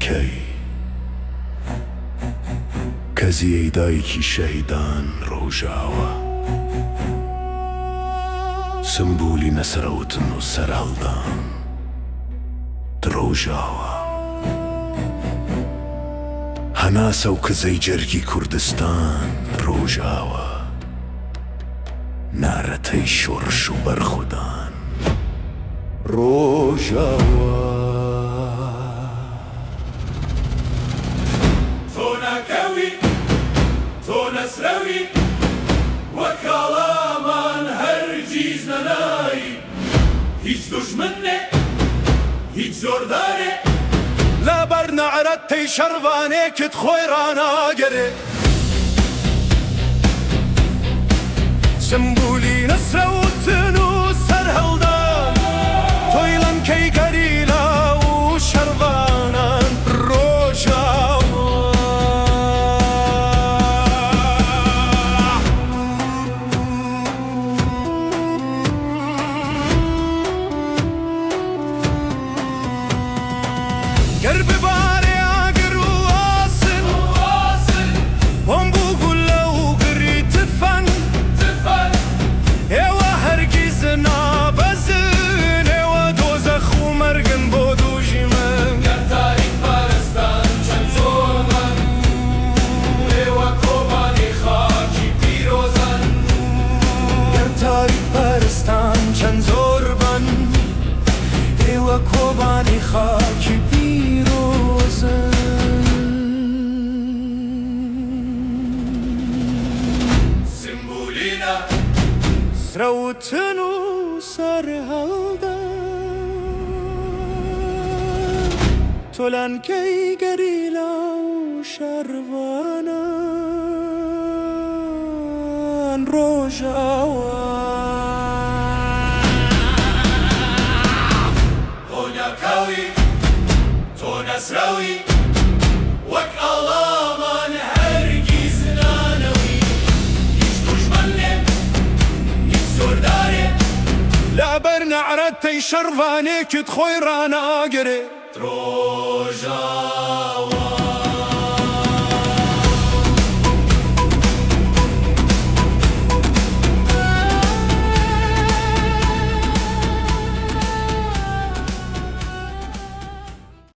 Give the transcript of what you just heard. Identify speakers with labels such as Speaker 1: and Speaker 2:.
Speaker 1: تۆلانکەی کەزیەی دایکی شەهیدان ڕۆژاوە سمبولی نەسرەوتن و سەرهەڵدان درۆژاوە هەناسە و کزەی جەرگی کوردستان ڕۆژاوە نارەتەی شۆڕش و بەرخودان ڕۆژاوە
Speaker 2: تۆ ناکەوی تۆ نەسرەوی وەک کاڵامان هەرگیز نەنایی هیچ دوژمنێ هیچ زۆردارێ
Speaker 1: لەبەر نەعرەتەی شەڕوانێکت خۆی ڕاناگەرێ سمبولی نەسرەوتن و سەرهەڵدان تۆی لەنکەی گەریلا و شەڕوانان ڕۆژاوە گەر ببارێ ئاگر و ئاسن بۆم بوو گولە و گری تفەن ئێوە هەرگیز نابەزن ئێوە دۆزەخ و مەرگن بۆ دوژی من
Speaker 2: گەر تاریک پارستان چەند زۆربن ئێوە کۆبانی خاکی پیرۆزن
Speaker 1: گەر تاریک پەرستان چەند زۆر بن ئێوە کۆبانی خاکی پیرۆزن
Speaker 2: سمبولینە
Speaker 1: سرەوتن و سەرهەڵدان تۆلانکەی گەریلا و شەڕوانان ڕۆژاوە
Speaker 2: تۆ ناکەوی تۆ نەسرەوی وەک ئەڵامان هەرگیز نانەوی هیچ دوژمنێ هیچ زۆردارێ
Speaker 1: لەبەر نەعرەتەی شەڕوانێکت خۆی ڕاناگەرێ
Speaker 2: ڕۆژاوە